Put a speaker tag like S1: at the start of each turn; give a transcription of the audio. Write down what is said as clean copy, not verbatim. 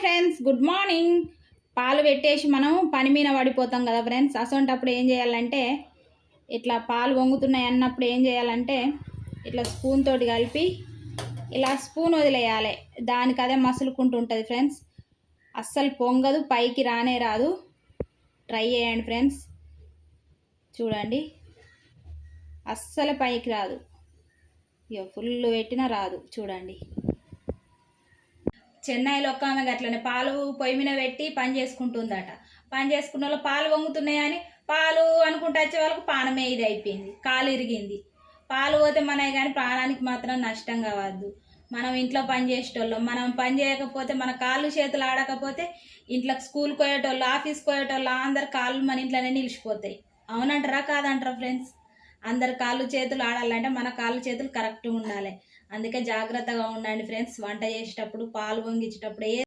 S1: Friends, good morning. పాలు పెట్టేసి మనం పని మీద పడిపోతాం కదా ఫ్రెండ్స్. అసొంటప్పుడు ఏం చేయాలంటే, ఇట్లా పాలు వంగుతున్నాయి అన్నప్పుడు ఏం చేయాలంటే, ఇట్లా స్పూన్ తోటి కలిపి ఇలా స్పూన్ వదిలేయాలి. దానికి అదే మసులుకుంటూ ఉంటుంది ఫ్రెండ్స్. అస్సలు పొంగదు, పైకి రానే రాదు. ట్రై చేయండి ఫ్రెండ్స్. చూడండి, అస్సలు పైకి రాదు. ఇక ఫుల్ పెట్టినా రాదు. చూడండి, చెన్నైలో ఒక ఆమె అట్లనే పాలు పొయ్యి మీద పెట్టి పని చేసుకుంటుందట. పని చేసుకున్న వాళ్ళు పాలు వంగుతున్నాయని పాలు అనుకుంటూ వచ్చే వాళ్ళకు పానమే ఇది అయిపోయింది, కాలు ఇరిగింది. పాలు పోతే మనకి కానీ ప్రాణానికి మాత్రం నష్టం కావద్దు. మనం ఇంట్లో పని చేసేటోళ్ళం, మనం పని చేయకపోతే, మన కాళ్ళు చేతులు ఆడకపోతే ఇంట్లో స్కూల్కి పోయేటోళ్ళు, ఆఫీస్కి పోయేటోళ్ళు అందరు కాళ్ళు మన ఇంట్లోనే నిలిచిపోతాయి. అవునంటారా కాదంటారా ఫ్రెండ్స్? అందరు కాళ్ళు చేతులు ఆడాలంటే మన కాళ్ళు చేతులు కరెక్ట్గా ఉండాలి. అందుకే జాగ్రత్తగా ఉండండి ఫ్రెండ్స్. వంట చేసేటప్పుడు, పాలు పొంగించేటప్పుడు